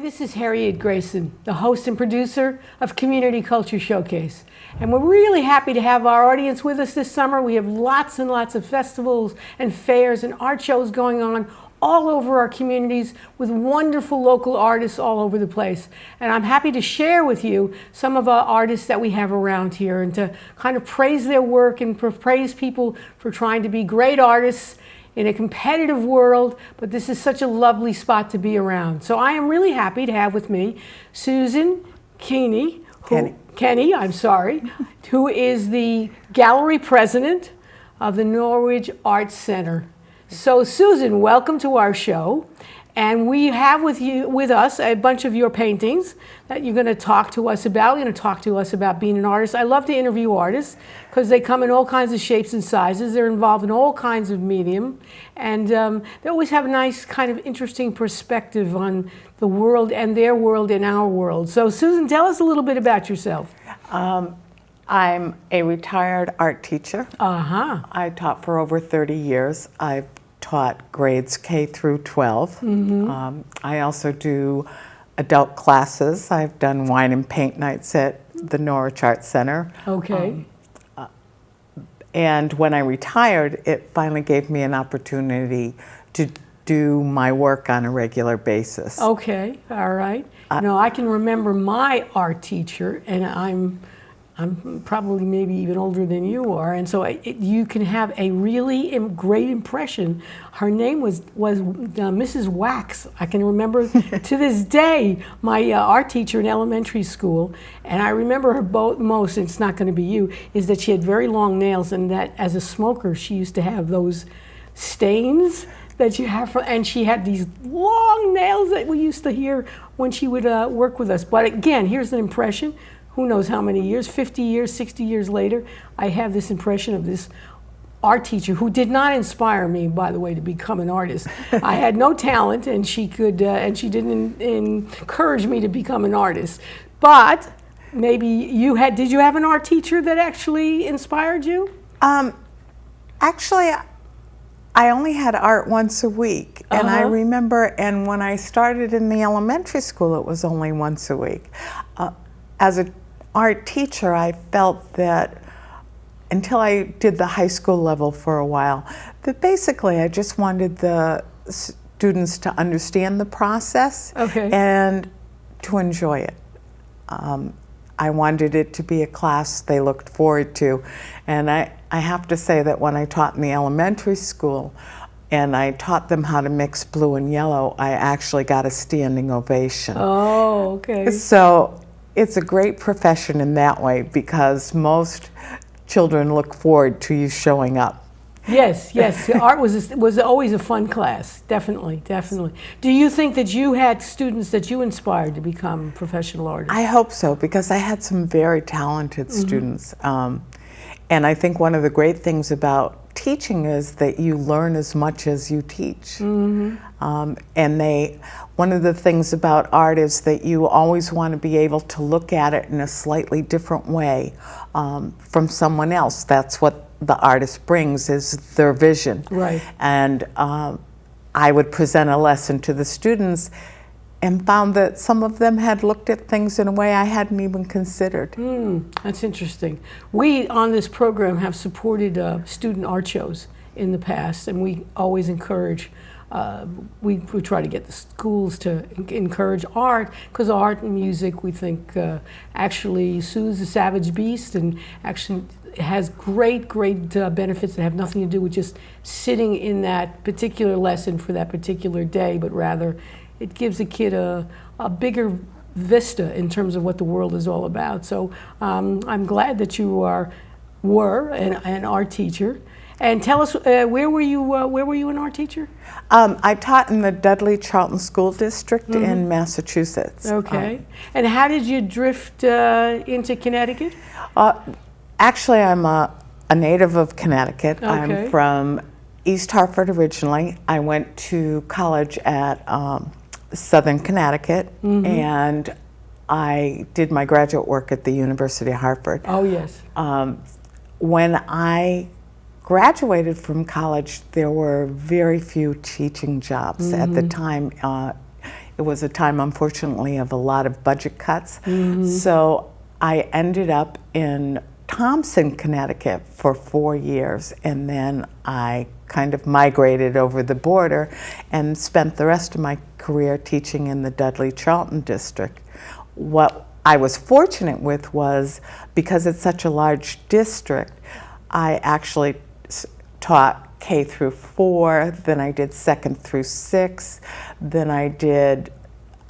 This is Harriet Grayson, the host and producer of Community Culture Showcase. And we're really happy to have our audience with us this summer. We have lots and lots of festivals and fairs and art shows going on all over our communities with wonderful local artists all over the place. And I'm happy to share with you some of our artists that we have around here and to kind of praise their work and praise people for trying to be great artists in a competitive world, but this is such a lovely spot to be around. So I am really happy to have with me Susan Kenney, who is the gallery president of the Norwich Art Center. So Susan, welcome to our show. And we have with us a bunch of your paintings that you're going to talk to us about. You're going to talk to us about being an artist. I love to interview artists because they come in all kinds of shapes and sizes. They're involved in all kinds of medium. And they always have a nice kind of interesting perspective on the world and their world and our world. So Susan, tell us a little bit about yourself. I'm a retired art teacher. I taught for over 30 years. I've taught grades K through 12. I also do adult classes. I've done wine and paint nights at the Norwich Art Center. Okay. And when I retired, it finally gave me an opportunity to do my work on a regular basis. Okay, all right. I can remember my art teacher, and I'm probably maybe even older than you are, and so you can have a really great impression. Her name was Mrs. Wax. I can remember to this day my art teacher in elementary school, and I remember her most, and it's not going to be you, is that she had very long nails, and that as a smoker she used to have those stains that you have, and she had these long nails that we used to hear when she would work with us. But again, here's an impression. Who knows how many years, 50 years, 60 years later, I have this impression of this art teacher who did not inspire me, by the way, to become an artist. I had no talent, and she didn't encourage me to become an artist. But maybe did you have an art teacher that actually inspired you? Actually, I only had art once a week. And I remember, and when I started in the elementary school, it was only once a week. As an art teacher, I felt that until I did the high school level for a while, that basically I just wanted the students to understand the process and to enjoy it. I wanted it to be a class they looked forward to. And I have to say that when I taught in the elementary school and I taught them how to mix blue and yellow, I actually got a standing ovation. Oh, okay. So it's a great profession in that way because most children look forward to you showing up. Yes. Art was always a fun class, definitely. Do you think that you had students that you inspired to become professional artists? I hope so, because I had some very talented students. And I think one of the great things about teaching is that you learn as much as you teach. And one of the things about art is that you always want to be able to look at it in a slightly different way from someone else. That's what the artist brings, is their vision. Right. And I would present a lesson to the students and found that some of them had looked at things in a way I hadn't even considered. That's interesting. We, on this program, have supported student art shows in the past, and we always encourage, we try to get the schools to encourage art, because art and music, we think, actually soothes the savage beast and actually has great benefits that have nothing to do with just sitting in that particular lesson for that particular day, but rather it gives a kid a bigger vista in terms of what the world is all about. So I'm glad that you were an art teacher. And tell us, where were you an art teacher? I taught in the Dudley Charlton School District in Massachusetts. Okay. And how did you drift into Connecticut? Actually, I'm a native of Connecticut. Okay. I'm from East Hartford originally. I went to college at Southern Connecticut, and I did my graduate work at the University of Hartford. Oh, yes. When I graduated from college, there were very few teaching jobs. At the time, it it was a time, unfortunately, of a lot of budget cuts. So I ended up in Thompson, Connecticut for 4 years, and then I kind of migrated over the border and spent the rest of my career teaching in the Dudley-Charlton district. What I was fortunate with was, because it's such a large district, I actually taught K through 4, then I did 2nd through 6, then I did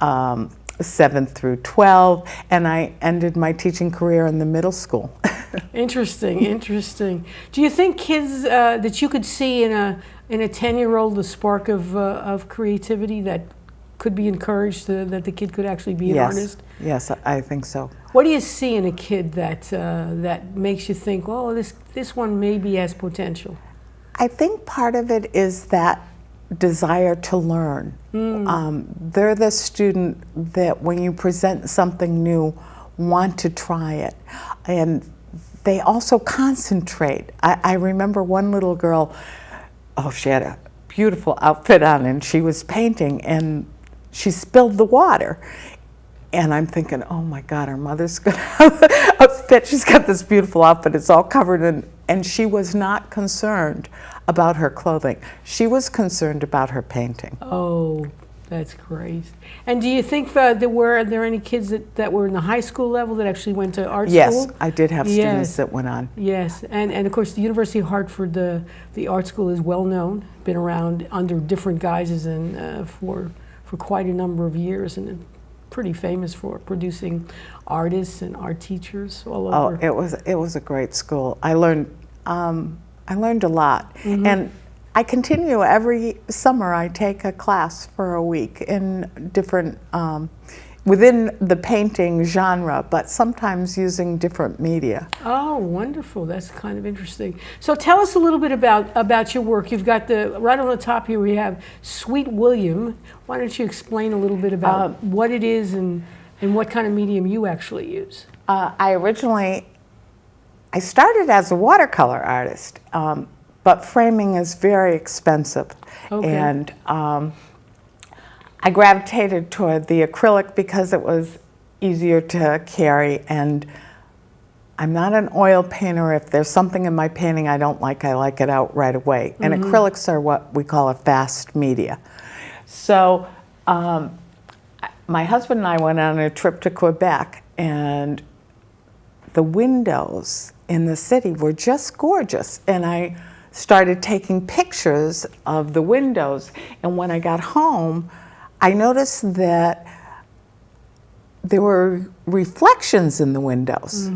7th through 12, and I ended my teaching career in the middle school. Interesting, interesting. Do you think kids that you could see in a 10-year-old a spark of creativity that could be encouraged, that the kid could actually be an artist? Yes, I think so. What do you see in a kid that makes you think, oh, this one maybe has potential? I think part of it is that desire to learn. They're the student that when you present something new, want to try it. And they also concentrate. I remember one little girl, she had a beautiful outfit on and she was painting and she spilled the water. And I'm thinking, oh my God, her mother's gonna have a fit. She's got this beautiful outfit, it's all covered in, and she was not concerned about her clothing. She was concerned about her painting. Oh, that's great. And do you think are there any kids that were in the high school level that actually went to art school? Yes, I did have students that went on. Yes, and of course the University of Hartford, the art school is well known, been around under different guises and for quite a number of years, and pretty famous for producing artists and art teachers all over. Oh, it was a great school. I learned a lot, and I continue every summer. I take a class for a week in different within the painting genre, but sometimes using different media. Oh, wonderful! That's kind of interesting. So tell us a little bit about your work. You've got right on the top here. We have Sweet William. Why don't you explain a little bit about what it is and what kind of medium you actually use? I started as a watercolor artist, but framing is very expensive, and I gravitated toward the acrylic because it was easier to carry, and I'm not an oil painter. If there's something in my painting I don't like, I like it out right away. And acrylics are what we call a fast media. So my husband and I went on a trip to Quebec, and the windows in the city were just gorgeous. And I started taking pictures of the windows. And when I got home, I noticed that there were reflections in the windows.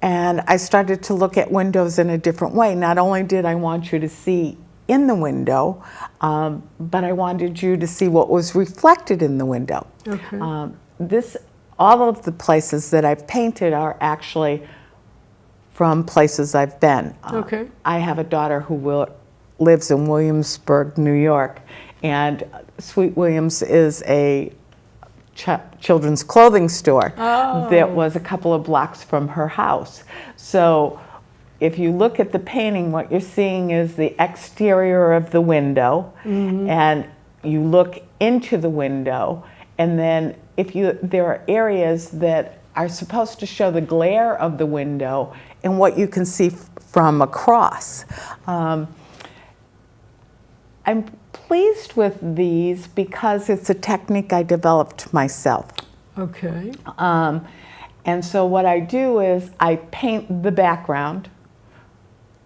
And I started to look at windows in a different way. Not only did I want you to see in the window, but I wanted you to see what was reflected in the window. All of the places that I've painted are actually from places I've been. I have a daughter who lives in Williamsburg, New York, and Sweet Williams is a children's clothing store that was a couple of blocks from her house. So if you look at the painting, what you're seeing is the exterior of the window, and you look into the window, and then there are areas that are supposed to show the glare of the window and what you can see from across. I'm pleased with these because it's a technique I developed myself. And so what I do is I paint the background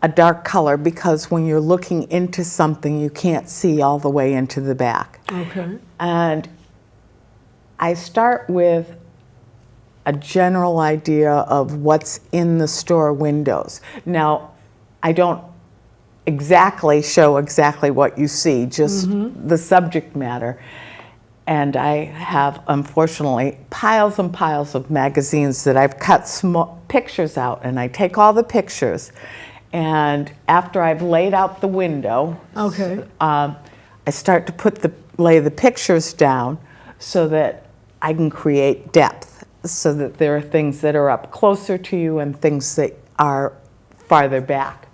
a dark color, because when you're looking into something, you can't see all the way into the back. And I start with a general idea of what's in the store windows. Now, I don't show exactly what you see, just the subject matter. And I have, unfortunately, piles and piles of magazines that I've cut small pictures out, and I take all the pictures, and after I've laid out the window, I start to lay the pictures down so that I can create depth, so that there are things that are up closer to you and things that are farther back.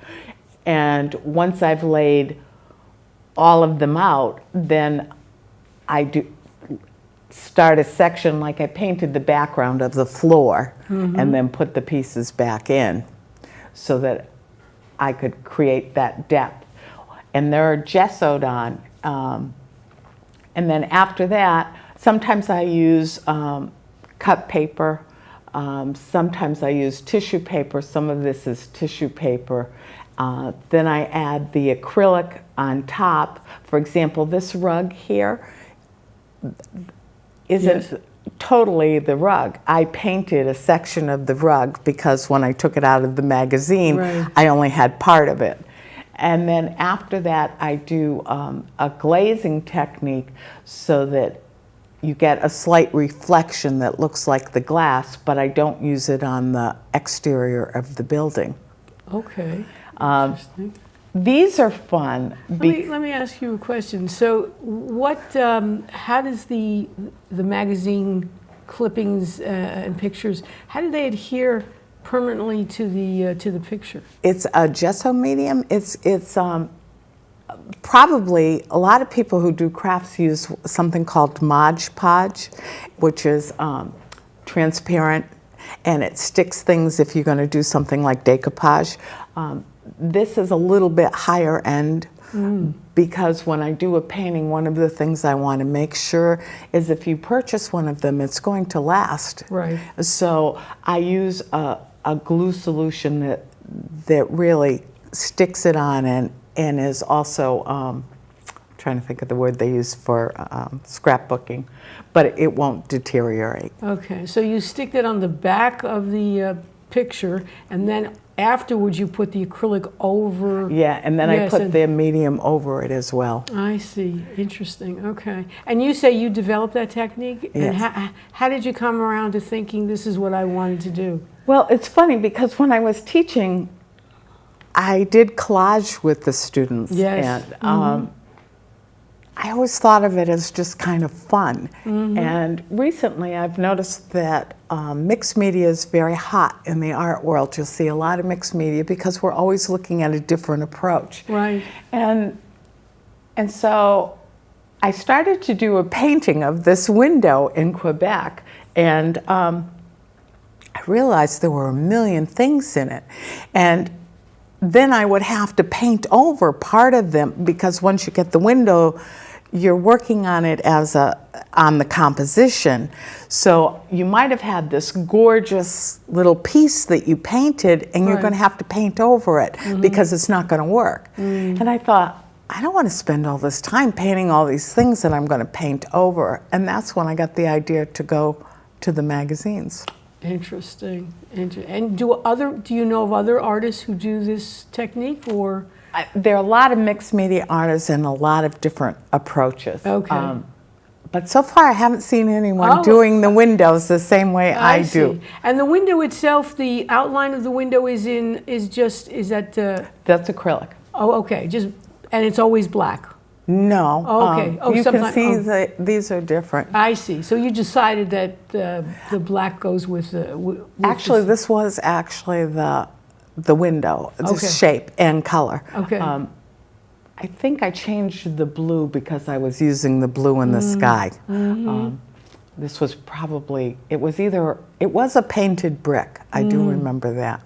And once I've laid all of them out, then I start a section, like I painted the background of the floor and then put the pieces back in so that I could create that depth. And they're gessoed on. And then after that, sometimes I use cut paper. Sometimes I use tissue paper. Some of this is tissue paper. Then I add the acrylic on top. For example, this rug here isn't totally the rug. I painted a section of the rug because when I took it out of the magazine, I only had part of it. And then after that, I do a glazing technique so that you get a slight reflection that looks like the glass, but I don't use it on the exterior of the building. Okay. Interesting. These are fun. Let me ask you a question. So, what? How does the magazine clippings and pictures? How do they adhere permanently to the picture? It's a gesso medium. It's probably a lot of people who do crafts use something called Mod Podge, which is transparent, and it sticks things if you're going to do something like decoupage. This is a little bit higher end because when I do a painting, one of the things I want to make sure is if you purchase one of them, it's going to last. Right. So I use a glue solution that really sticks it on and is also, trying to think of the word they use for scrapbooking, but it won't deteriorate. Okay, so you stick that on the back of the picture, and then afterwards you put the acrylic over. Yeah, and then I put the medium over it as well. I see. Interesting. Okay. And you say you developed that technique? Yes. And how did you come around to thinking this is what I wanted to do? Well, it's funny because when I was teaching, I did collage with the students. Yes. And I always thought of it as just kind of fun. And recently I've noticed that mixed media is very hot in the art world. You'll see a lot of mixed media because we're always looking at a different approach. Right. And so I started to do a painting of this window in Quebec, and I realized there were a million things in it. And then I would have to paint over part of them because once you get the window, you're working on it on the composition. So you might have had this gorgeous little piece that you painted and you're going to have to paint over it because it's not going to work. And I thought, I don't want to spend all this time painting all these things that I'm going to paint over. And that's when I got the idea to go to the magazines. Interesting. And do you know of other artists who do this technique, or? There are a lot of mixed media artists and a lot of different approaches. Okay. But so far I haven't seen anyone doing the windows the same way I do. And the window itself, the outline of the window is that? That's acrylic. Oh, okay. And it's always black. No. Okay. You can see that these are different. I see. So you decided that the black goes with the. Actually, this was actually the window, the shape and color. Okay. I think I changed the blue because I was using the blue in the sky. This was probably, it was a painted brick. I do remember that.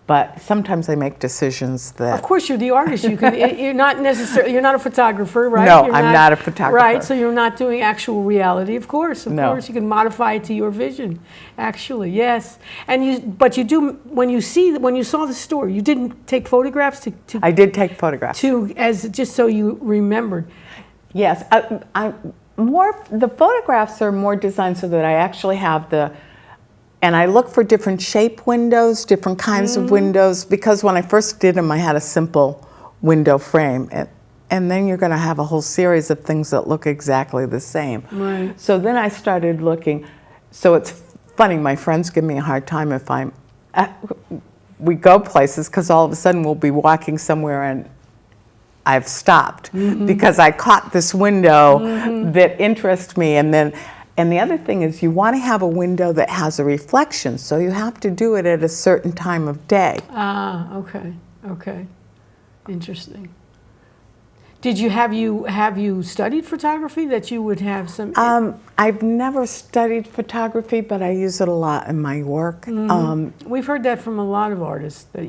But sometimes I make decisions that... Of course, you're the artist. You're not a photographer, right? No, I'm not a photographer. Right, so you're not doing actual reality. Of course, you can modify it to your vision. Actually, yes. But you do, when you saw the story, you didn't take photographs to I did take photographs. Just so you remembered. Yes, the photographs are more designed so that I actually have and I look for different shape windows, different kinds of windows, because when I first did them, I had a simple window frame. And then you're going to have a whole series of things that look exactly the same. Right. So then I started looking. So it's funny, my friends give me a hard time if we go places, because all of a sudden we'll be walking somewhere and I've stopped because I caught this window that interests me. And the other thing is you want to have a window that has a reflection, so you have to do it at a certain time of day. Ah, okay. Interesting. Did you have you studied photography that you would have some? I've never studied photography, but I use it a lot in my work. We've heard that from a lot of artists that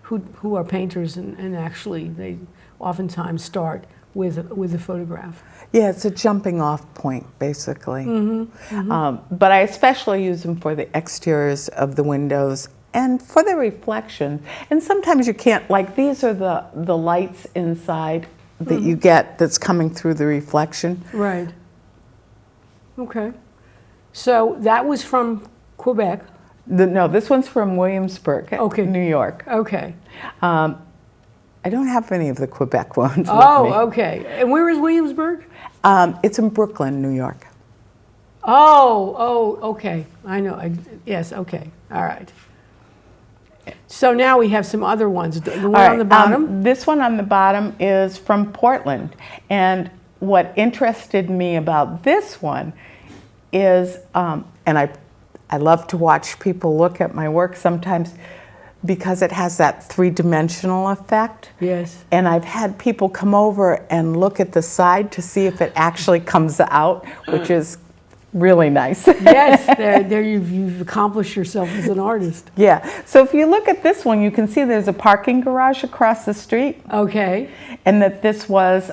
who are painters, and actually they oftentimes start with a photograph. Yeah, it's a jumping off point, basically. But I especially use them for the exteriors of the windows and for the reflection. And sometimes you can't, like these are the lights inside that you get that's coming through the reflection. Right. Okay. So that was from Quebec. No, this one's from Williamsburg, Okay. New York. Okay. I don't have any of the Quebec ones with me. Oh, okay. And where is Williamsburg? It's in Brooklyn, New York. Oh, okay. I know. Yes, okay. All right. So now we have some other ones. The one on the bottom? This one on the bottom is from Portland. And what interested me about this one is, and I love to watch people look at my work sometimes because it has that three-dimensional effect. Yes. And I've had people come over and look at the side to see if it actually comes out, which is really nice. Yes, there you've accomplished yourself as an artist. Yeah. So if you look at this one, you can see there's a parking garage across the street. Okay. And that this was,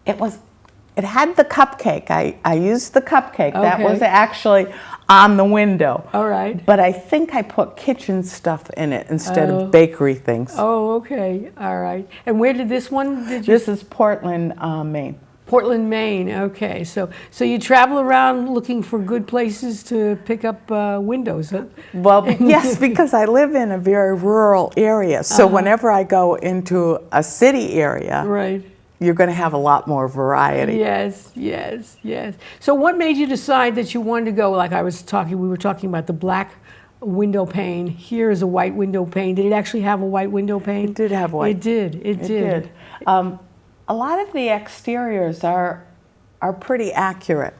it had the cupcake. I used the cupcake. Okay. That was actually on the window. All right. But I think I put kitchen stuff in it instead of bakery things. Oh, okay. All right. And where did this one? This is Portland, Maine. Portland, Maine. Okay. So you travel around looking for good places to pick up windows. Huh? Well, yes, because I live in a very rural area. So whenever I go into a city area, Right. you're going to have a lot more variety. Yes, yes, yes. So what made you decide that you wanted to go, like we were talking about the black window pane. Here is a white window pane. Did it actually have a white window pane? It did have white. It did. It did. A lot of the exteriors are pretty accurate.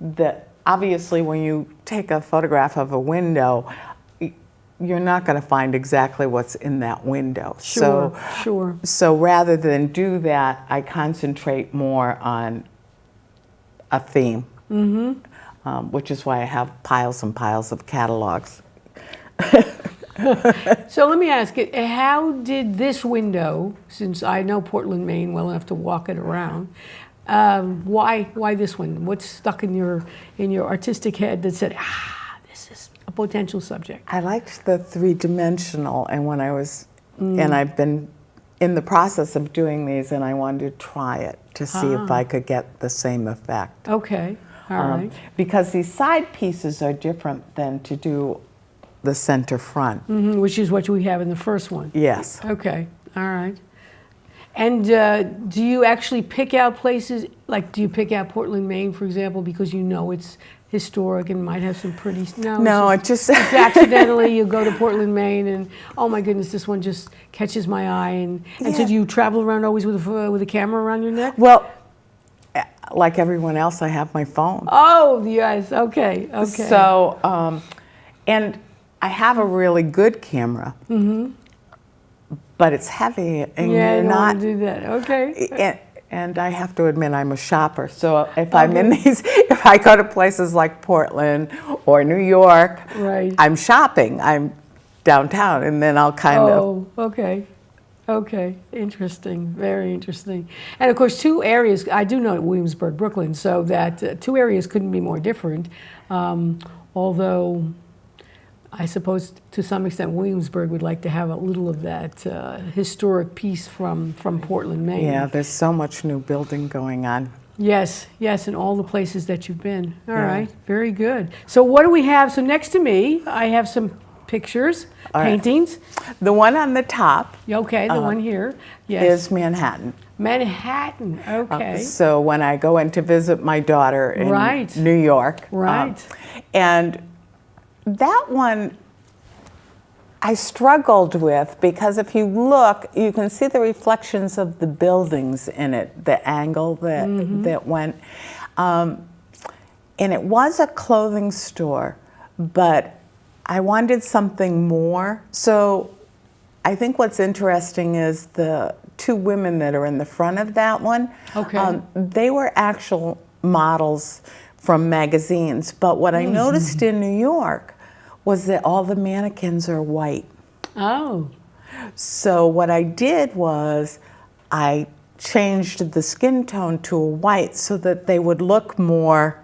That obviously when you take a photograph of a window, you're not going to find exactly what's in that window. Sure. So rather than do that, I concentrate more on a theme, which is why I have piles and piles of catalogs. So let me ask you, how did this window, since I know Portland, Maine well enough to walk it around, why this one? What's stuck in your artistic head that said, this is a potential subject? I liked the three-dimensional, and when I was, and I've been in the process of doing these, and I wanted to try it to see if I could get the same effect. Okay, all right. Because these side pieces are different than to do the center front. Which is what we have in the first one. Yes. Okay, all right. And do you actually pick out places, like do you pick out Portland, Maine, for example, because you know it's historic and might have some pretty... No, it's just accidentally you go to Portland, Maine, and oh my goodness, this one just catches my eye. And so do you travel around always with a camera around your neck? Well, like everyone else, I have my phone. Oh, yes, okay. So, and I have a really good camera, but it's heavy, and Yeah, you're you not. want to do that, okay. And I have to admit, I'm a shopper. So if I'm in these, if I go to places like Portland or New York, Right. I'm shopping. I'm downtown, and then I'll kind of. Oh, okay, interesting, very interesting. And of course, two areas, I do know Williamsburg, Brooklyn, so that two areas couldn't be more different, although I suppose to some extent Williamsburg would like to have a little of that historic piece from Portland, Maine. Yeah, there's so much new building going on. Yes, in all the places that you've been. All right, very good. So what do we have? So next to me, I have some pictures, paintings. The one on the top Okay, the one here. Yes. is Manhattan. Manhattan, okay. So when I go in to visit my daughter in Right. New York. Right. And that one I struggled with because if you look, you can see the reflections of the buildings in it, the angle that went. And it was a clothing store, but I wanted something more. So I think what's interesting is the two women that are in the front of that one. Okay. They were actual models from magazines, but what I noticed in New York was that all the mannequins are white. Oh. So what I did was I changed the skin tone to a white so that they would look more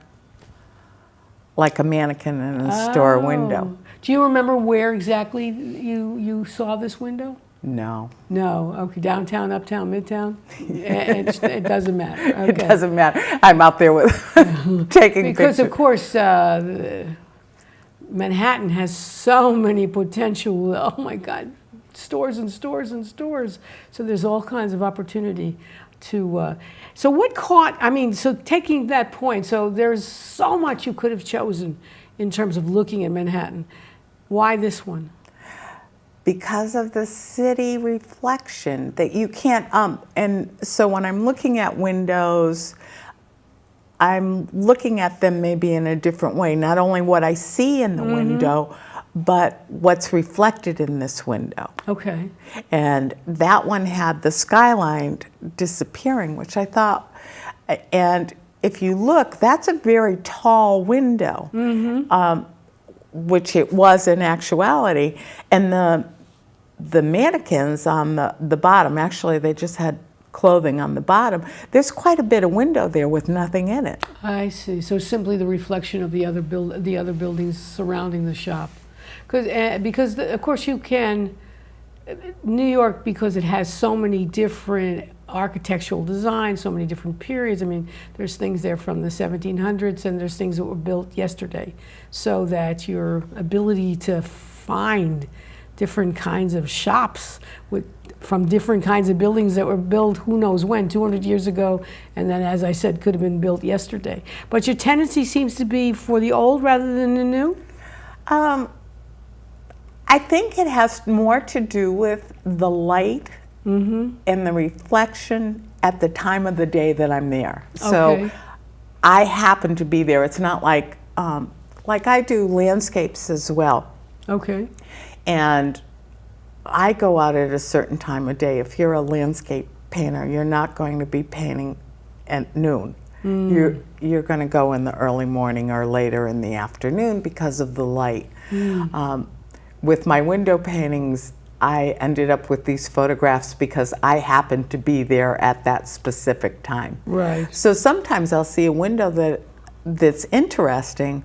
like a mannequin in a store window. Do you remember where exactly you saw this window? No. No. Okay. Downtown, uptown, midtown? It doesn't matter. Okay. It doesn't matter. I'm out there with taking Because, pictures. of course, Manhattan has so many potential, oh my God, stores and stores and stores. So there's all kinds of opportunity to, so what caught, I mean, so taking that point, so there's so much you could have chosen in terms of looking at Manhattan. Why this one? Because of the city reflection that you can't, and so when I'm looking at windows, I'm looking at them maybe in a different way. Not only what I see in the window, but what's reflected in this window. Okay. And that one had the skyline disappearing, which I thought, and if you look, that's a very tall window, which it was in actuality. And the mannequins on the bottom, actually they just had clothing on the bottom. There's quite a bit of window there with nothing in it. I see. So simply the reflection of the other buildings surrounding the shop. Because of course you can, New York, because it has so many different architectural designs, so many different periods. I mean, there's things there from the 1700s and there's things that were built yesterday. So that your ability to find different kinds of shops from different kinds of buildings that were built who knows when, 200 years ago, and then, as I said, could have been built yesterday. But your tendency seems to be for the old rather than the new? I think it has more to do with the light and the reflection at the time of the day that I'm there. Okay. So I happen to be there. It's not like I do landscapes as well. Okay. And I go out at a certain time of day. If you're a landscape painter, you're not going to be painting at noon. You're going to go in the early morning or later in the afternoon because of the light. With my window paintings, I ended up with these photographs because I happened to be there at that specific time. Right. So sometimes I'll see a window that's interesting,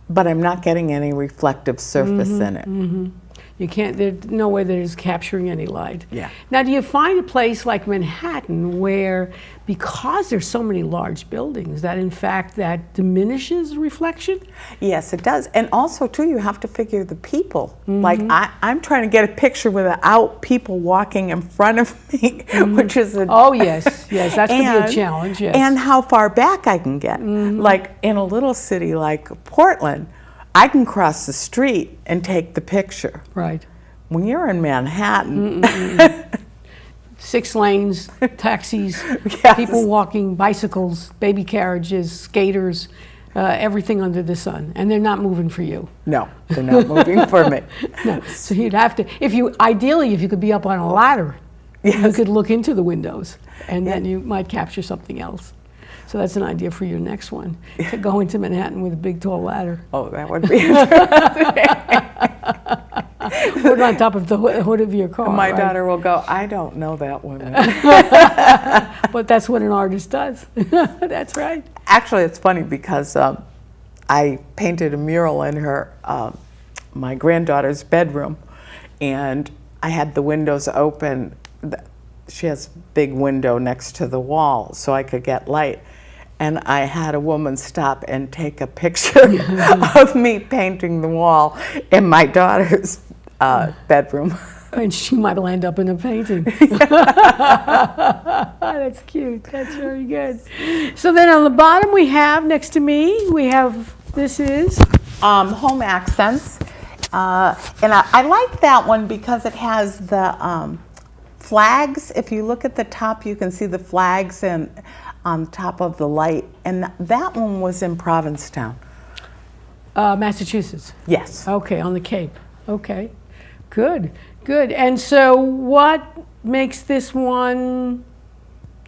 but I'm not getting any reflective surface in it. You can't, there's no way that it's capturing any light. Yeah. Now, do you find a place like Manhattan where, because there's so many large buildings, that in fact that diminishes reflection? Yes, it does. And also, too, you have to figure the people. Like, I'm trying to get a picture without people walking in front of me, which is a... Oh, yes, yes, that's going to be a challenge, yes. And how far back I can get. Like, in a little city like Portland, I can cross the street and take the picture. Right. When you're in Manhattan... 6 lanes, taxis, Yes. people walking, bicycles, baby carriages, skaters, everything under the sun. And they're not moving for you. No, they're not moving for me. No. So you'd have to, ideally, if you could be up on a ladder, you could look into the windows, and then you might capture something else. So that's an idea for your next one, to go into Manhattan with a big, tall ladder. Oh, that would be interesting. Put it on top of the hood of your car. My right? daughter will go, I don't know that woman. But that's what an artist does. That's right. Actually, it's funny because I painted a mural in her, my granddaughter's bedroom, and I had the windows open. She has a big window next to the wall, so I could get light. And I had a woman stop and take a picture of me painting the wall in my daughter's bedroom. And she might end up in a painting. That's cute. That's very good. So then on the bottom we have, next to me, we have, this is? Home Accents. And I like that one because it has the flags. If you look at the top, you can see the flags and on top of the light. And that one was in Provincetown. Massachusetts. Yes. Okay, on the Cape. Okay. Good, good. And so what makes this one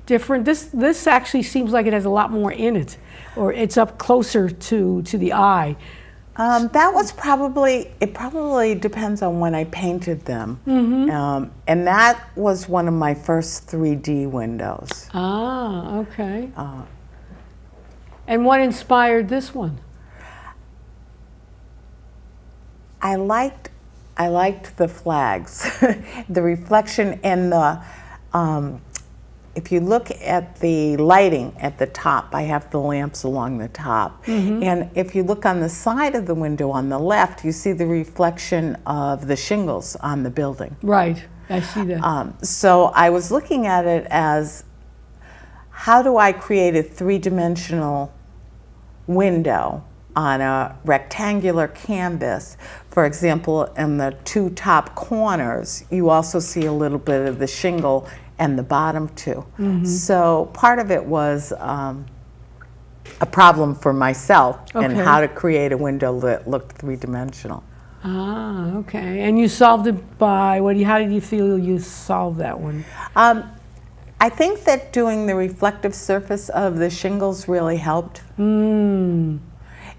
different? This actually seems like it has a lot more in it, or it's up closer to the eye. That was it probably depends on when I painted them. And that was one of my first 3D windows. Ah, okay. And what inspired this one? I liked the flags, the reflection, and if you look at the lighting at the top, I have the lamps along the top. And if you look on the side of the window on the left, you see the reflection of the shingles on the building. Right, I see that. So I was looking at it as, how do I create a three-dimensional window on a rectangular canvas? For example, in the two top corners, you also see a little bit of the shingle and the bottom two. So part of it was a problem for myself and how to create a window that looked three-dimensional. Ah, okay. And you solved it by how did you feel you solved that one? I think that doing the reflective surface of the shingles really helped.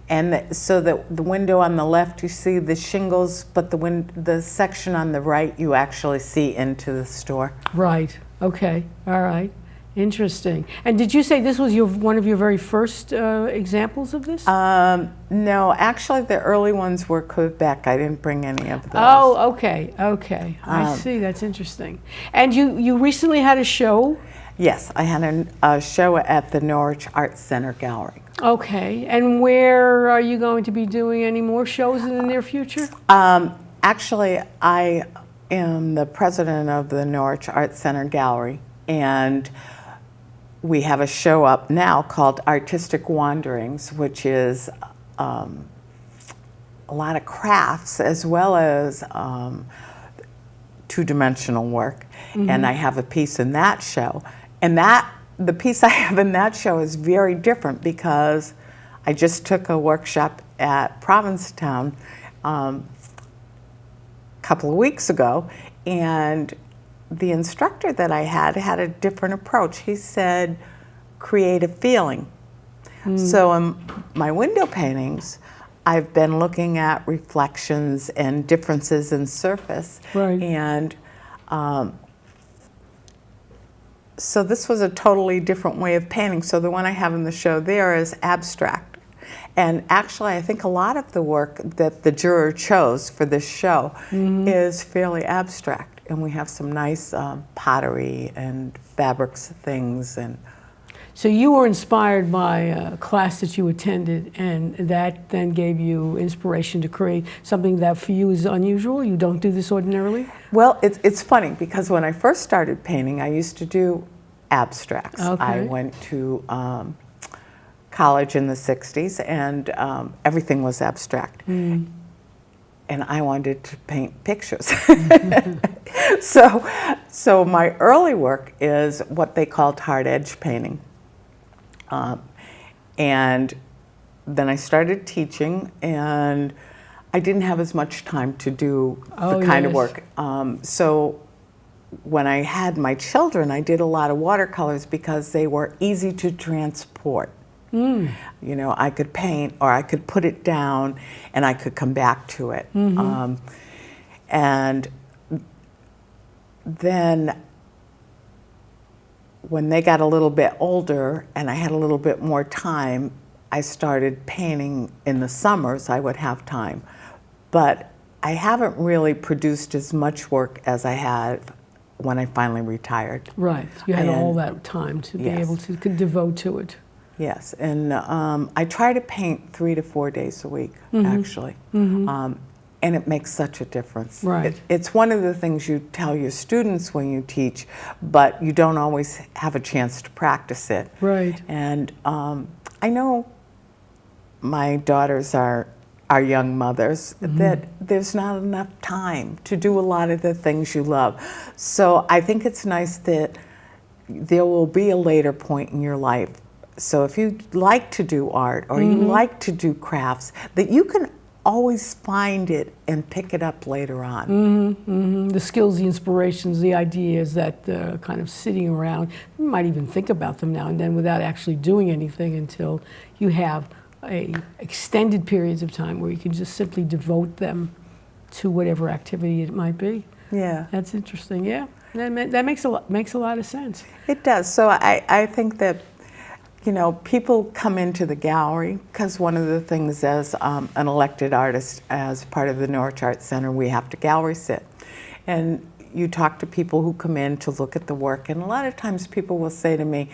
And so that the window on the left, you see the shingles, but the section on the right, you actually see into the store. Right. Okay. All right. Interesting. And did you say this was one of your very first examples of this? No, actually the early ones were Quebec. I didn't bring any of those. Oh, okay. Okay. I see. That's interesting. And you recently had a show? Yes, I had a show at the Norwich Art Center Gallery. Okay. And where are you going to be doing any more shows in the near future? Actually, I am the president of the Norwich Art Center Gallery, and we have a show up now called Artistic Wanderings, which is a lot of crafts as well as two-dimensional work. And I have a piece in that show. And the piece I have in that show is very different because I just took a workshop at Provincetown a couple of weeks ago, and the instructor that I had a different approach. He said, create a feeling. So in my window paintings, I've been looking at reflections and differences in surface. Right. And so this was a totally different way of painting. So the one I have in the show there is abstract. And actually, I think a lot of the work that the juror chose for this show is fairly abstract. And we have some nice pottery and fabrics things. And so you were inspired by a class that you attended, and that then gave you inspiration to create something that for you is unusual? You don't do this ordinarily? Well, it's funny because when I first started painting, I used to do abstracts. Okay. I went to college in the 60s, and everything was abstract. And I wanted to paint pictures. So my early work is what they called hard edge painting. And then I started teaching, and I didn't have as much time to do the kind of work. So when I had my children, I did a lot of watercolors because they were easy to transport. You know, I could paint, or I could put it down, and I could come back to it. And then when they got a little bit older and I had a little bit more time, I started painting in the summers. I would have time. But I haven't really produced as much work as I had when I finally retired. Right. You had all that time to be able to devote to it. Yes, and I try to paint 3 to 4 days a week, actually. And it makes such a difference. Right. It's one of the things you tell your students when you teach, but you don't always have a chance to practice it. Right. And I know my daughters are young mothers, that there's not enough time to do a lot of the things you love. So I think it's nice that there will be a later point in your life. So if you like to do art, or you like to do crafts, that you can always find it and pick it up later on. The skills, the inspirations, the ideas that kind of sitting around, you might even think about them now and then without actually doing anything until you have extended periods of time where you can just simply devote them to whatever activity it might be. Yeah. That's interesting, yeah. That makes a lot of sense. It does. So I think that, people come into the gallery because one of the things as an elected artist, as part of the Norwich Art Center, we have to gallery sit. And you talk to people who come in to look at the work, and a lot of times people will say to me,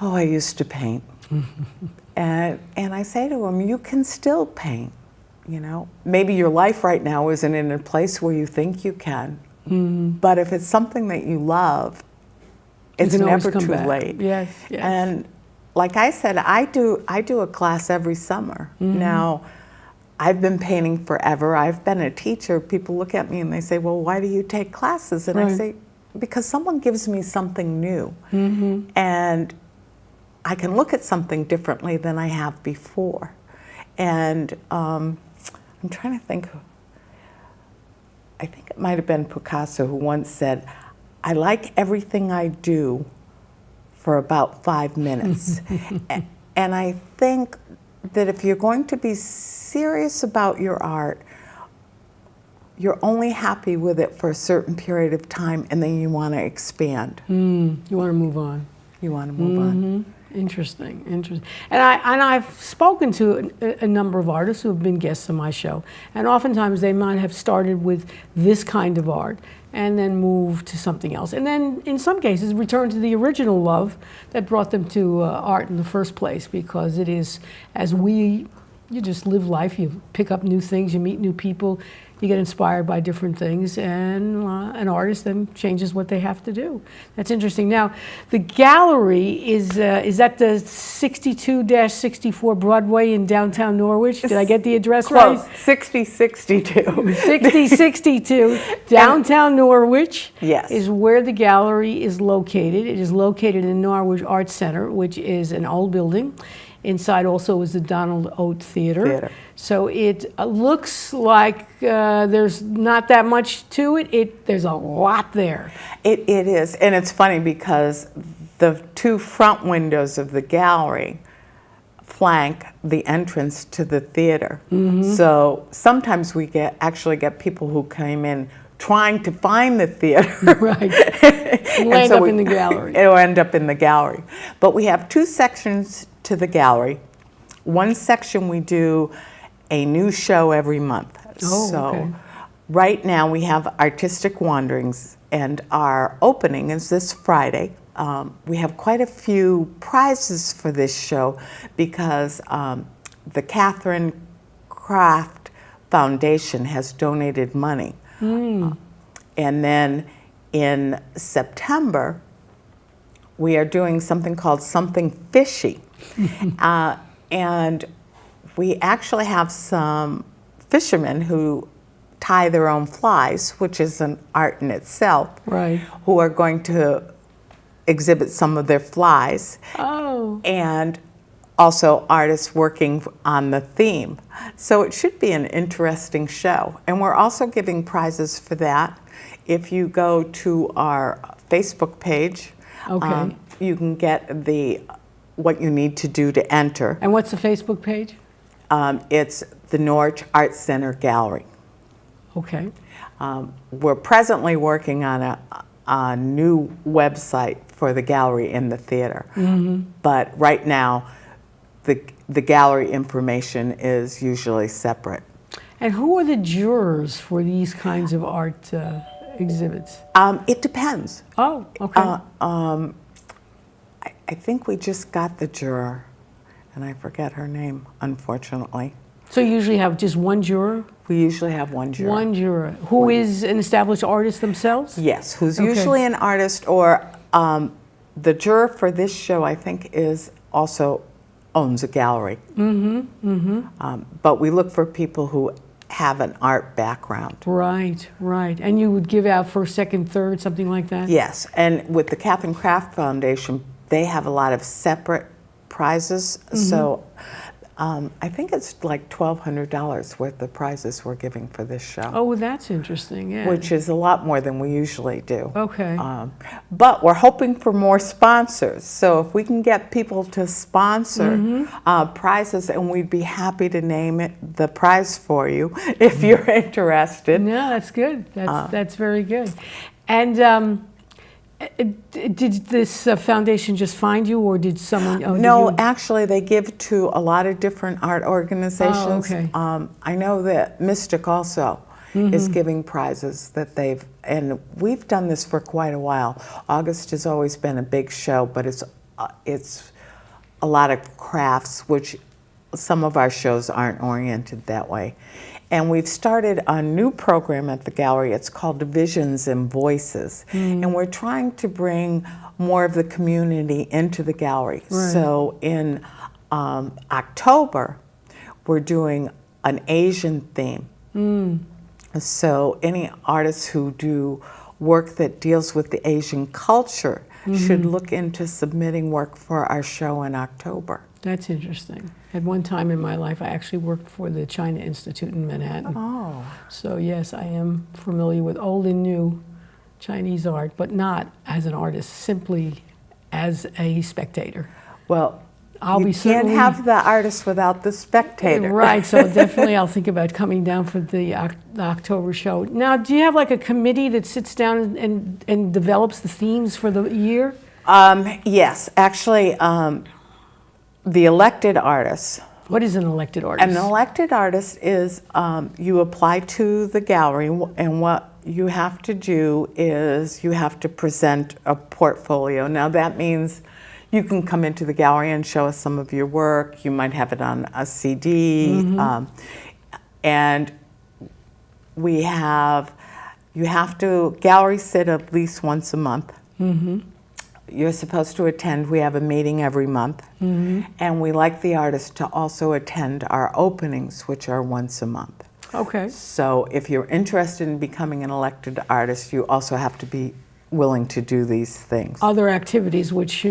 "Oh, I used to paint." and I say to them, you can still paint. Maybe your life right now isn't in a place where you think you can, but if it's something that you love, it's never too late. Yes. And like I said, I do a class every summer. Now, I've been painting forever. I've been a teacher. People look at me and they say, "Well, why do you take classes?" And I say, because someone gives me something new, and I can look at something differently than I have before. And I'm trying to think. I think it might have been Picasso who once said, "I like everything I do for about 5 minutes." And I think that if you're going to be serious about your art, you're only happy with it for a certain period of time, and then you want to expand. You want to move on. You want to move on. Interesting. And I've spoken to a number of artists who have been guests on my show, and oftentimes they might have started with this kind of art and then moved to something else, and then in some cases returned to the original love that brought them to art in the first place, because it is, you just live life, you pick up new things, you meet new people, you get inspired by different things, and an artist then changes what they have to do. That's interesting. Now, the gallery is that the 62-64 Broadway in downtown Norwich? Did I get the address right? Close. 6062. 6062 downtown Norwich. Yes. Is where the gallery is located. It is located in Norwich Art Center, which is an old building. Inside also is the Donald Oat Theater. So it looks like there's not that much to it. There's a lot there. It is, and it's funny because the two front windows of the gallery flank the entrance to the theater. So sometimes we actually get people who came in trying to find the theater. Right. And end up in the gallery. It'll end up in the gallery. But we have two sections to the gallery. One section we do a new show every month. So right now we have Artistic Wanderings, and our opening is this Friday. We have quite a few prizes for this show because the Catherine Kraft Foundation has donated money. And then in September, we are doing something called Something Fishy. And we actually have some fishermen who tie their own flies, which is an art in itself, who are going to exhibit some of their flies. And also artists working on the theme. So it should be an interesting show. And we're also giving prizes for that. If you go to our Facebook page, you can get what you need to do to enter. And what's the Facebook page? It's the Norwich Art Center Gallery. Okay. We're presently working on a new website for the gallery in the theater. But right now, the gallery information is usually separate. And who are the jurors for these kinds of art exhibits? It depends. Oh, okay. I think we just got the juror, and I forget her name, unfortunately. So you usually have just one juror? We usually have one juror. One juror. Who is an established artist themselves? Yes, who's usually an artist, or the juror for this show, I think, also owns a gallery. But we look for people who have an art background. Right. And you would give out first, second, third, something like that? Yes, and with the Catherine Kraft Foundation, they have a lot of separate prizes. So I think it's like $1,200 worth of prizes we're giving for this show. Oh, well, that's interesting, yeah. Which is a lot more than we usually do. Okay. But we're hoping for more sponsors. So if we can get people to sponsor prizes, and we'd be happy to name the prize for you if you're interested. No, that's good. That's very good. And did this foundation just find you, or did someone? Oh, no, did you... actually, they give to a lot of different art organizations. Oh, okay. I know that Mystic also is giving prizes that and we've done this for quite a while. August has always been a big show, but it's a lot of crafts, which some of our shows aren't oriented that way. And we've started a new program at the gallery. It's called Visions and Voices. And we're trying to bring more of the community into the gallery. Right. So in October, we're doing an Asian theme. So any artists who do work that deals with the Asian culture should look into submitting work for our show in October. That's interesting. At one time in my life, I actually worked for the China Institute in Manhattan. Oh. So yes, I am familiar with old and new Chinese art, but not as an artist, simply as a spectator. Well, you can't certainly have the artist without the spectator. Right, so definitely I'll think about coming down for the October show. Now, do you have like a committee that sits down and develops the themes for the year? Yes, actually, the elected artists. What is an elected artist? An elected artist is you apply to the gallery, and what you have to do is you have to present a portfolio. Now that means you can come into the gallery and show us some of your work. You might have it on a CD, and you have to gallery sit at least once a month. You're supposed to attend. We have a meeting every month, and we like the artists to also attend our openings, which are once a month. Okay. So if you're interested in becoming an elected artist, you also have to be willing to do these things. Other activities, which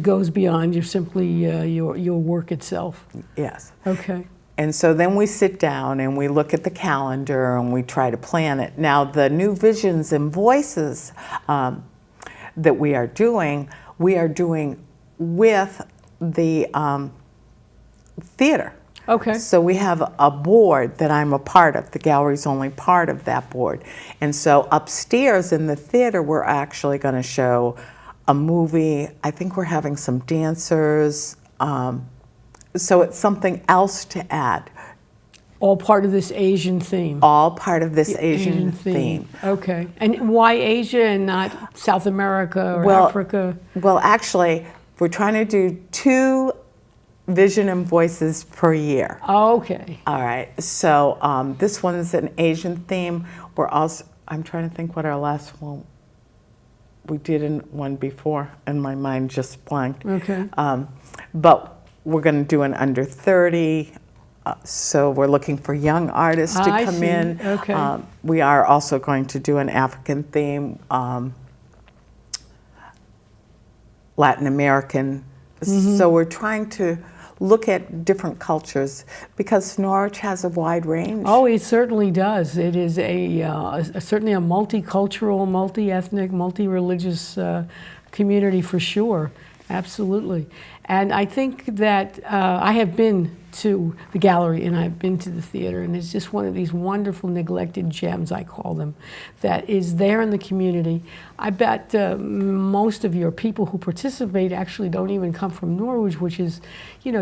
goes beyond your work itself. Yes. Okay. And so then we sit down and we look at the calendar and we try to plan it. Now the new Visions and Voices that we are doing with the theater. Okay. So we have a board that I'm a part of. The gallery's only part of that board. And so upstairs in the theater, we're actually going to show a movie. I think we're having some dancers. So it's something else to add. All part of this Asian theme. All part of this Asian theme. Okay. And why Asia and not South America or Africa? Well, actually, we're trying to do 2 Vision and Voices per year. Okay. All right. So this one's an Asian theme. I'm trying to think what our last one. We did one before, and my mind just blanked. Okay. But we're going to do an under 30. So we're looking for young artists to come in. Okay. We are also going to do an African theme, Latin American. So we're trying to look at different cultures because Norwich has a wide range. Oh, it certainly does. It is certainly a multicultural, multi-ethnic, multi-religious community for sure. Absolutely. And I think that I have been to the gallery and I've been to the theater, and it's just one of these wonderful neglected gems, I call them, that is there in the community. I bet most of your people who participate actually don't even come from Norwich, which is,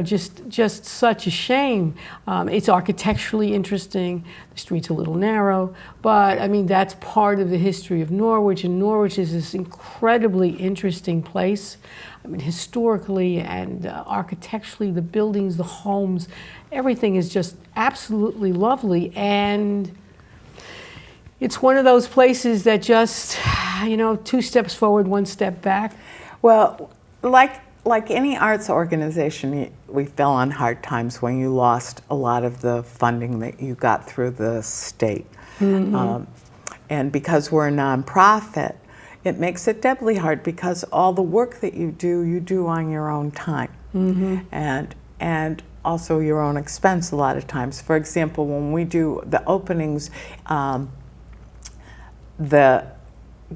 just such a shame. It's architecturally interesting. The street's a little narrow, but I mean, that's part of the history of Norwich, and Norwich is this incredibly interesting place. I mean, historically and architecturally, the buildings, the homes, everything is just absolutely lovely. And it's one of those places that just, 2 steps forward, 1 step back. Well, like any arts organization, we fell on hard times when you lost a lot of the funding that you got through the state. And because we're a nonprofit, it makes it doubly hard because all the work that you do on your own time. And also your own expense a lot of times. For example, when we do the openings, the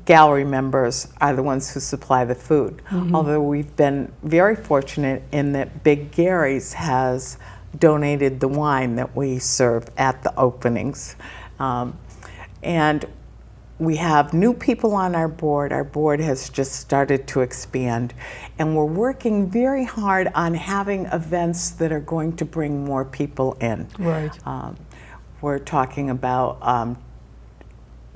gallery members are the ones who supply the food. Although we've been very fortunate in that Big Gary's has donated the wine that we serve at the openings. And we have new people on our board. Our board has just started to expand, and we're working very hard on having events that are going to bring more people in. Right. We're talking about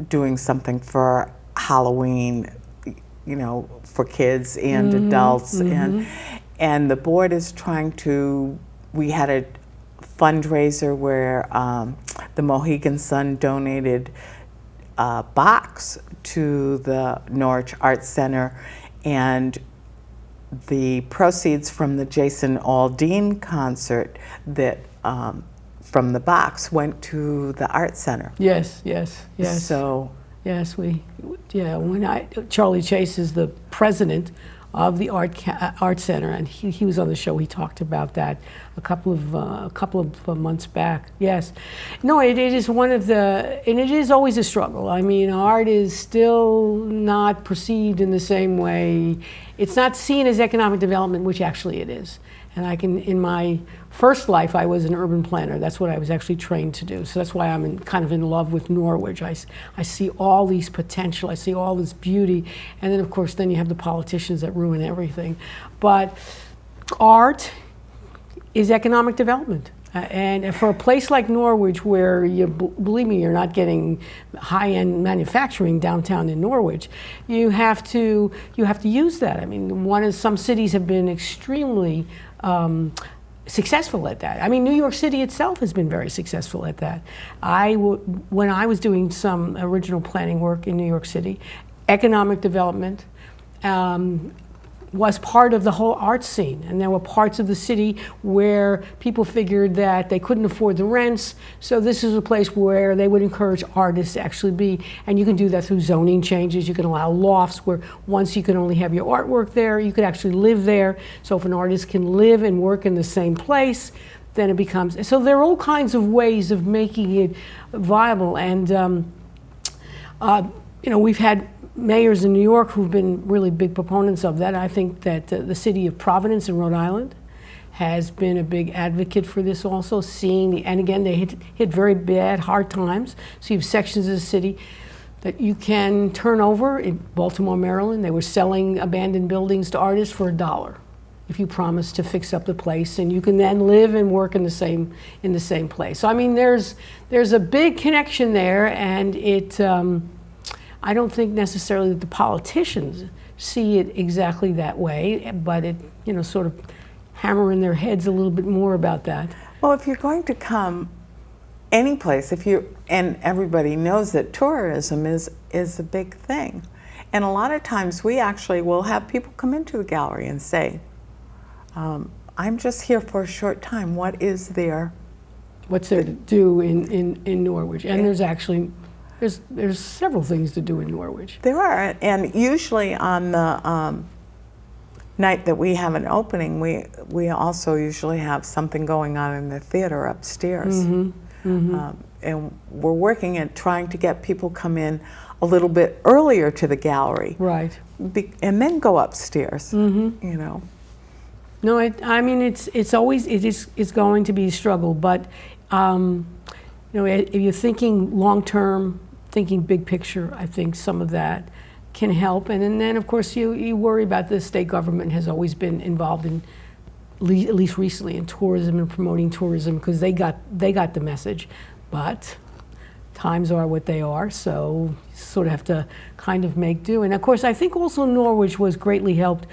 doing something for Halloween, you know, for kids and adults, and the board is trying to. We had a fundraiser where the Mohegan Sun donated a box to the Norwich Art Center, and the proceeds from the Jason Aldean concert that from the box went to the Art Center. Yes. So yes, Charlie Chase is the president of the Art Center, and he was on the show. He talked about that a couple of months back. Yes, no, it is one of the, and it is always a struggle. I mean, art is still not perceived in the same way. It's not seen as economic development, which actually it is. And in my first life, I was an urban planner. That's what I was actually trained to do. So that's why I'm kind of in love with Norwich. I see all these potential, I see all this beauty. And then, of course, then you have the politicians that ruin everything. But art is economic development. And for a place like Norwich, where believe me, you're not getting high-end manufacturing downtown in Norwich, you have to use that. I mean, some cities have been extremely successful at that. I mean, New York City itself has been very successful at that. When I was doing some original planning work in New York City, economic development was part of the whole art scene. And there were parts of the city where people figured that they couldn't afford the rents, so this is a place where they would encourage artists to actually be, and you can do that through zoning changes. You can allow lofts where once you can only have your artwork there, you could actually live there. So if an artist can live and work in the same place, then it becomes, so there are all kinds of ways of making it viable. And we've had mayors in New York who've been really big proponents of that. I think that the city of Providence in Rhode Island has been a big advocate for this also, and again, they hit very bad, hard times. So you have sections of the city that you can turn over. In Baltimore, Maryland, they were selling abandoned buildings to artists for $1 if you promise to fix up the place, and you can then live and work in the same place. So I mean, there's a big connection there, and it. I don't think necessarily that the politicians see it exactly that way, but it, sort of hammer in their heads a little bit more about that. Well, if you're going to come any place, and everybody knows that tourism is a big thing, and a lot of times we actually will have people come into the gallery and say, "I'm just here for a short time. What is there? What's there to do in Norwich?" And there's actually. There's several things to do in Norwich. There are, and usually on the night that we have an opening, we also usually have something going on in the theater upstairs. And we're working at trying to get people come in a little bit earlier to the gallery. Right. And then go upstairs, No, I mean, it's going to be a struggle, but if you're thinking long-term, thinking big picture, I think some of that can help. And then, of course, you worry about the state government has always been involved in, at least recently, in tourism and promoting tourism, because they got the message. But times are what they are, so you sort of have to kind of make do. And of course, I think also Norwich was greatly helped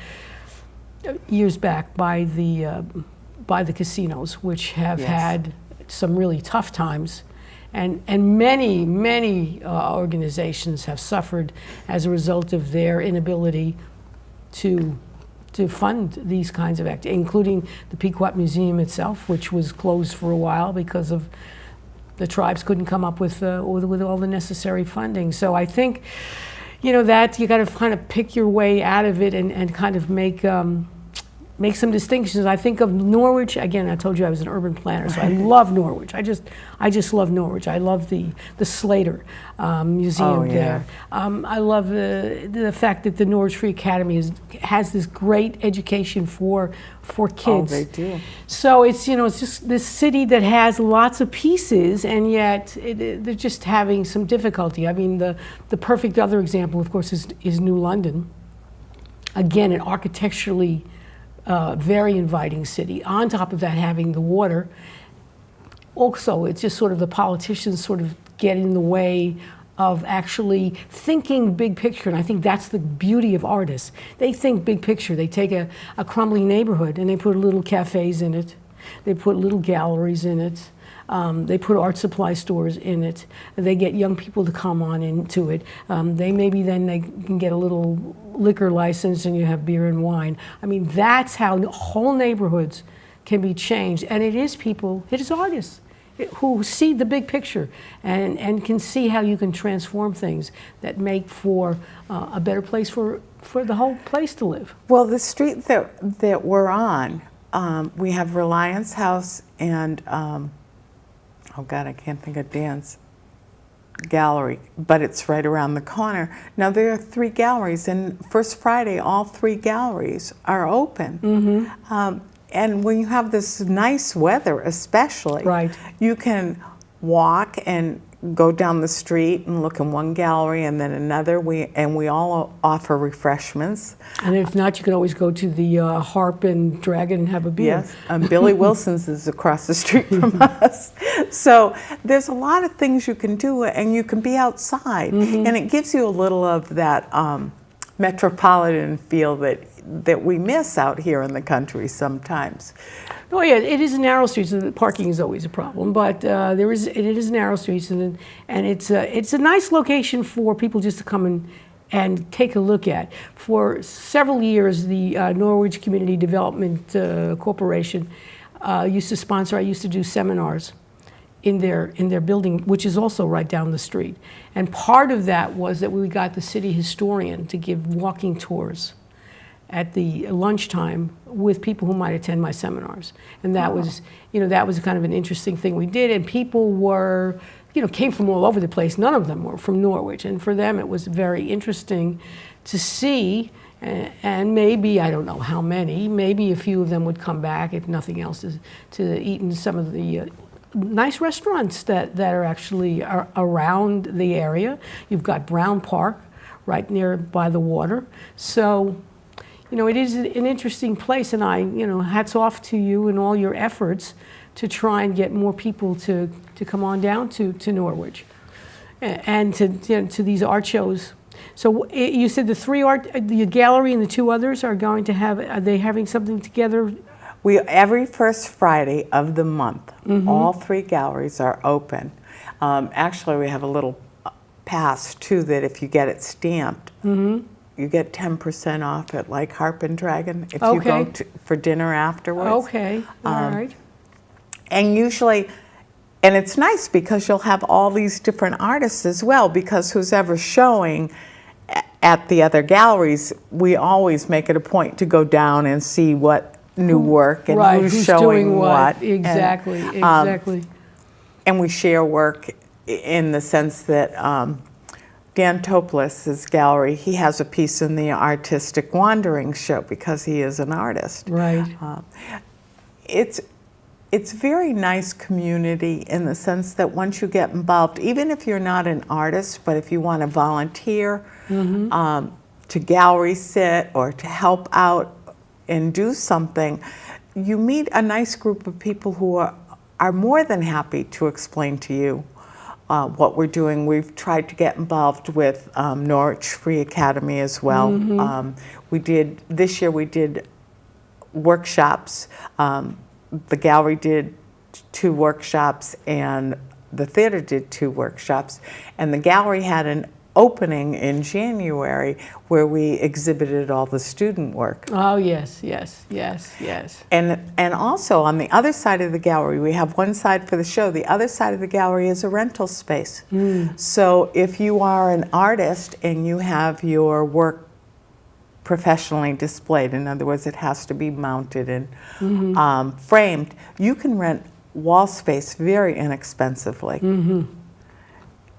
years back by the casinos, which have had some really tough times. And many organizations have suffered as a result of their inability to fund these kinds of activities, including the Pequot Museum itself, which was closed for a while because of the tribes couldn't come up with all the necessary funding. So I think, that you got to kind of pick your way out of it and kind of make make some distinctions. I think of Norwich, again, I told you I was an urban planner, so I love Norwich. I just love Norwich. I love the Slater Museum there. I love the fact that the Norwich Free Academy has this great education for kids. Oh, they do. So it's, it's just this city that has lots of pieces, and yet they're just having some difficulty. I mean, the perfect other example, of course, is New London. Again, an architecturally very inviting city. On top of that, having the water. Also, it's just sort of the politicians sort of get in the way of actually thinking big picture, and I think that's the beauty of artists. They think big picture. They take a crumbling neighborhood and they put little cafes in it. They put little galleries in it. They put art supply stores in it. They get young people to come on into it. Maybe then they can get a little liquor license and you have beer and wine. I mean, that's how whole neighborhoods can be changed. And it is artists who see the big picture and can see how you can transform things that make for a better place for the whole place to live. Well, the street that we're on, we have Reliance House and oh God, I can't think of Dan's gallery, but it's right around the corner. Now there are 3 galleries, and First Friday, all 3 galleries are open. Mm-hmm. And when you have this nice weather, especially, right, you can walk and go down the street and look in one gallery and then another. We all offer refreshments. And if not, you can always go to the Harp and Dragon and have a beer. Yes, Billy Wilson's is across the street from us. So there's a lot of things you can do, and you can be outside. Mm-hmm. And it gives you a little of that metropolitan feel that we miss out here in the country sometimes. Oh yeah, it is narrow streets, and parking is always a problem. But it is narrow streets, and it's a nice location for people just to come and take a look at. For several years, the Norwich Community Development Corporation used to sponsor. I used to do seminars in their building, which is also right down the street. And part of that was that we got the city historian to give walking tours at the lunchtime with people who might attend my seminars. And that was, that was kind of an interesting thing we did. And people were, came from all over the place. None of them were from Norwich. And for them, it was very interesting to see, and maybe, I don't know how many, maybe a few of them would come back, if nothing else, to eat in some of the nice restaurants that are actually around the area. You've got Brown Park right near by the water. So, it is an interesting place, and hats off to you and all your efforts to try and get more people to come on down to Norwich and to these art shows. So you said the gallery and the 2 others are they having something together? Every first Friday of the month, mm-hmm, all 3 galleries are open. Actually, we have a little pass too that if you get it stamped, mm-hmm, you get 10% off at like Harp and Dragon if you go for dinner afterwards. Okay, all right. And usually, and it's nice because you'll have all these different artists as well, because who's ever showing at the other galleries, we always make it a point to go down and see what new work and who's showing doing what. Exactly, and, exactly. And we share work in the sense that Dan Toplis' gallery, he has a piece in the Artistic Wandering show because he is an artist. Right. It's very nice community in the sense that once you get involved, even if you're not an artist, but if you want to volunteer, mm-hmm, to gallery sit or to help out and do something, you meet a nice group of people who are more than happy to explain to you what we're doing. We've tried to get involved with Norwich Free Academy as well. Mm-hmm. This year we did workshops. The gallery did 2 workshops and the theater did 2 workshops. And the gallery had an opening in January where we exhibited all the student work. Oh, yes, yes, yes, yes. And also on the other side of the gallery, we have one side for the show. The other side of the gallery is a rental space. Mm. So if you are an artist and you have your work professionally displayed. In other words, it has to be mounted and framed. You can rent wall space very inexpensively.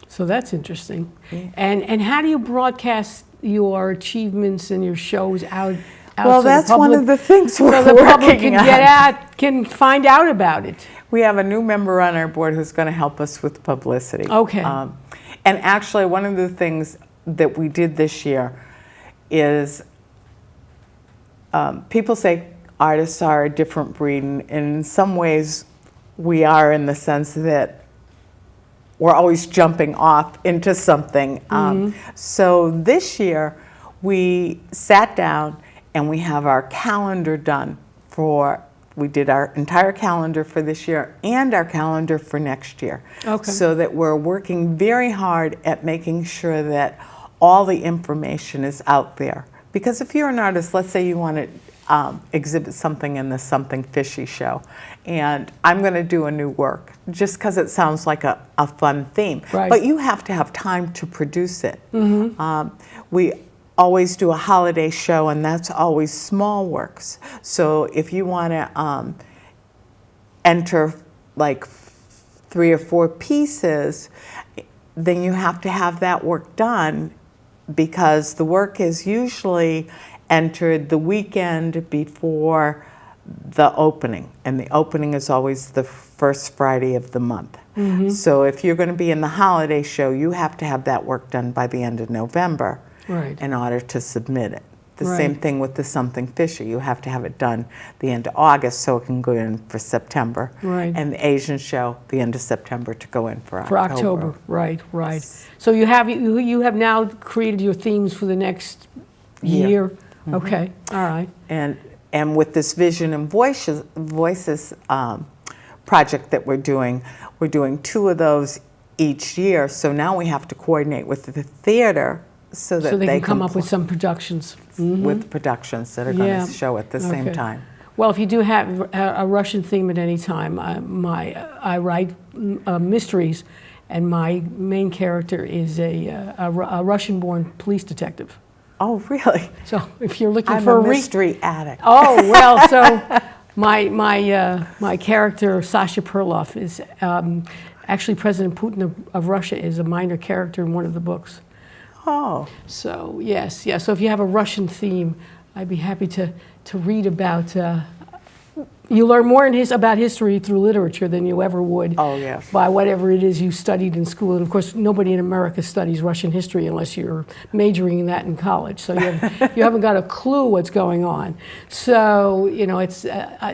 So that's interesting. And how do you broadcast your achievements and your shows out Well, so that's the public, one of the things we're so the public working can on. get out, can find out about it. We have a new member on our board who's going to help us with publicity. Okay. And actually, one of the things that we did this year is people say artists are a different breed, and in some ways we are, in the sense that we're always jumping off into something. So this year we sat down and we have our calendar done we did our entire calendar for this year and our calendar for next year. Okay. So that we're working very hard at making sure that all the information is out there. Because if you're an artist, let's say you want to exhibit something in the Something Fishy show, and I'm going to do a new work, just because it sounds like a fun theme. Right. But you have to have time to produce it. We always do a holiday show, and that's always small works. So if you want to enter like 3 or 4 pieces, then you have to have that work done, because the work is usually entered the weekend before the opening, and the opening is always the first Friday of the month. So if you're going to be in the holiday show, you have to have that work done by the end of November. Right. In order to submit it. The Right. same thing with the Something Fishy. You have to have it done the end of August so it can go in for September. Right. And the Asian show, the end of September, to go in for October. For October, right. So you have now created your themes for the next year? Okay, all right. And with this Vision and Voices project that we're doing 2 of those each year. So now we have to coordinate with the theater so that they can come up with some productions. with productions that are going Yeah. to show at the same Okay. time. Well, if you do have a Russian theme at any time, I write mysteries, and my main character is a Russian-born police detective. Oh, really? So if you're looking I'm for a mystery addict. Oh, well, so my character, Sasha Perloff, is actually President Putin of Russia is a minor character in one of the books. Oh. So, yes. So if you have a Russian theme, I'd be happy to read about. You learn more about history through literature than you ever would by whatever it is you studied in school. And of course, nobody in America studies Russian history unless you're majoring in that in college. So you haven't got a clue what's going on. So it's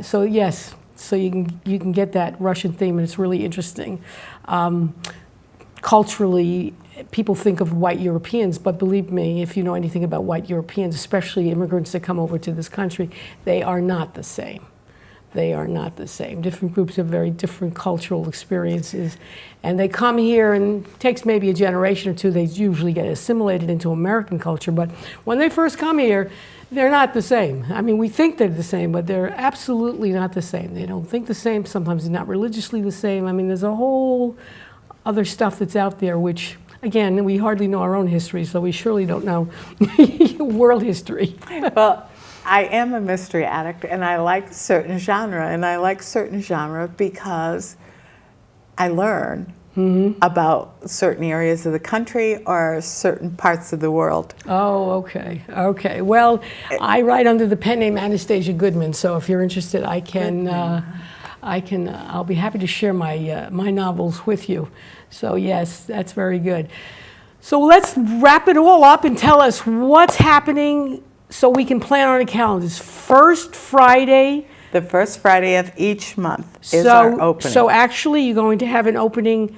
so yes. So you can get that Russian theme, and it's really interesting. Culturally, people think of white Europeans, but believe me, if you know anything about white Europeans, especially immigrants that come over to this country, they are not the same. They are not the same. Different groups have very different cultural experiences, and they come here, and it takes maybe a generation or two. They usually get assimilated into American culture, but when they first come here, they're not the same. I mean, we think they're the same, but they're absolutely not the same. They don't think the same. Sometimes they're not religiously the same. I mean, there's a whole other stuff that's out there, which, again, we hardly know our own history, so we surely don't know world history. Well, I am a mystery addict, and I like certain genre, and I like certain genre because I learn about certain areas of the country or certain parts of the world. Oh, okay. Well, I write under the pen name Anastasia Goodman, so if you're interested, I'll be happy to share my novels with you. So yes, that's very good. So let's wrap it all up and tell us what's happening so we can plan on a calendar. It's first Friday. The first Friday of each month is our opening. So actually, you're going to have an opening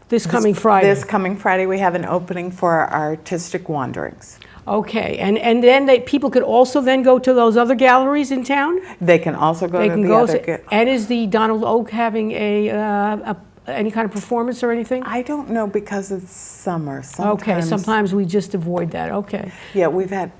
this coming Friday. This coming Friday, we have an opening for our artistic wanderings. Okay, and then people could also then go to those other galleries in town? They can also go to the other. And is the Donald Oak having any kind of performance or anything? I don't know, because it's summer. Sometimes we just avoid that. Okay. Yeah, we've had.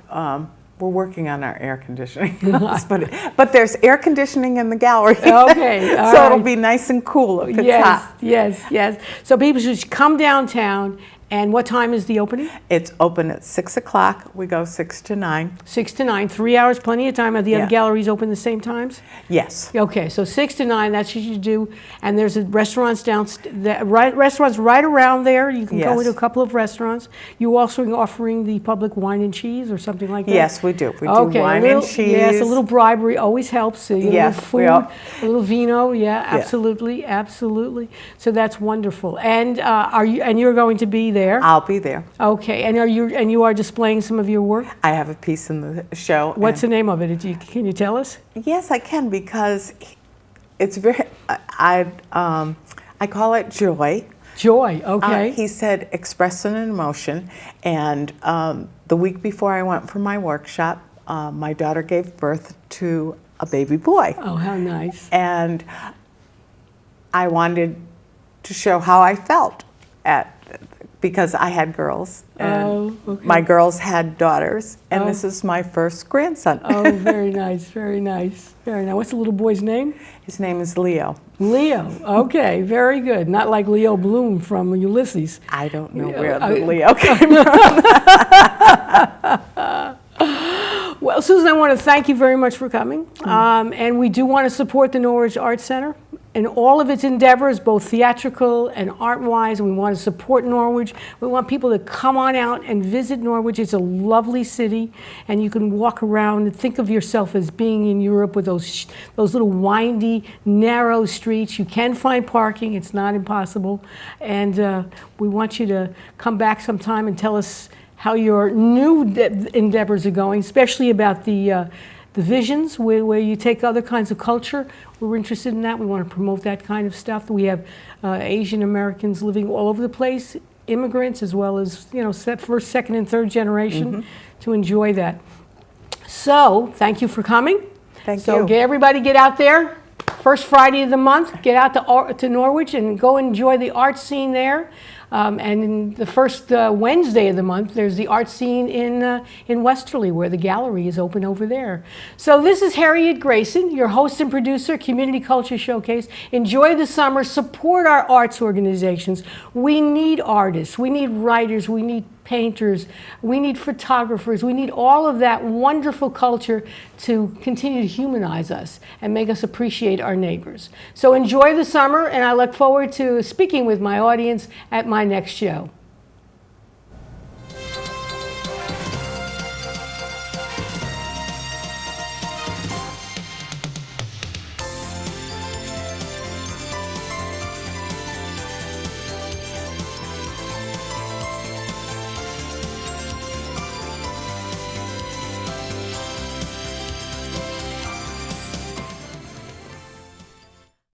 We're working on our air conditioning, but there's air conditioning in the gallery. Okay, so it'll be nice and cool if it's hot. Yes. So people should come downtown And what time is the opening? It's open at 6 o'clock. We go 6 to 9. 6 to 9, 3 hours, plenty of time. Are the other Yeah. galleries open the same times? Yes. Okay, so 6 to 9, that's what you do. And there's restaurants restaurants right around there. You can go Yes. into a couple of restaurants. You also offering the public wine and cheese or something like that? Yes, we do. We do Okay, wine and cheese. Yes, a little bribery always helps. A little Yes, food, we all- a little vino. Yeah, absolutely, absolutely. So that's wonderful. And you're going to be there? I'll be there. Okay, and you are displaying some of your work? I have a piece in the show. What's the name of it? Can you tell us? Yes, I can, because it's very. I call it joy. Joy. Okay. He said express an emotion, and the week before I went for my workshop, my daughter gave birth to a baby boy, Oh, how nice. and I wanted to show how I felt because I had girls, and okay. my girls had daughters, and Oh. this is my first grandson. Oh, very nice, very nice, very nice. What's the little boy's name? His name is Leo. Leo. Okay, very good. Not like Leo Bloom from Ulysses. I don't know where the Leo came from. Well, Susan, I want to thank you very much for coming. And we do want to support the Norwich Arts Center in all of its endeavors, both theatrical and art-wise. We want to support Norwich. We want people to come on out and visit Norwich. It's a lovely city, and you can walk around and think of yourself as being in Europe with those little windy, narrow streets. You can find parking. It's not impossible. And we want you to come back sometime and tell us how your new endeavors are going, especially about the visions where you take other kinds of culture. We're interested in that. We want to promote that kind of stuff. We have Asian Americans living all over the place, immigrants, as well as first, second, and third generation to enjoy that. So thank you for coming. Thank you. So everybody get out there. First Friday of the month, get out to Norwich and go enjoy the art scene there. And in the first Wednesday of the month, there's the art scene in Westerly, where the gallery is open over there. So this is Harriet Grayson, your host and producer, Community Culture Showcase. Enjoy the summer. Support our arts organizations. We need artists. We need writers. We need painters. We need photographers. We need all of that wonderful culture to continue to humanize us and make us appreciate our neighbors. So enjoy the summer, and I look forward to speaking with my audience at my next show.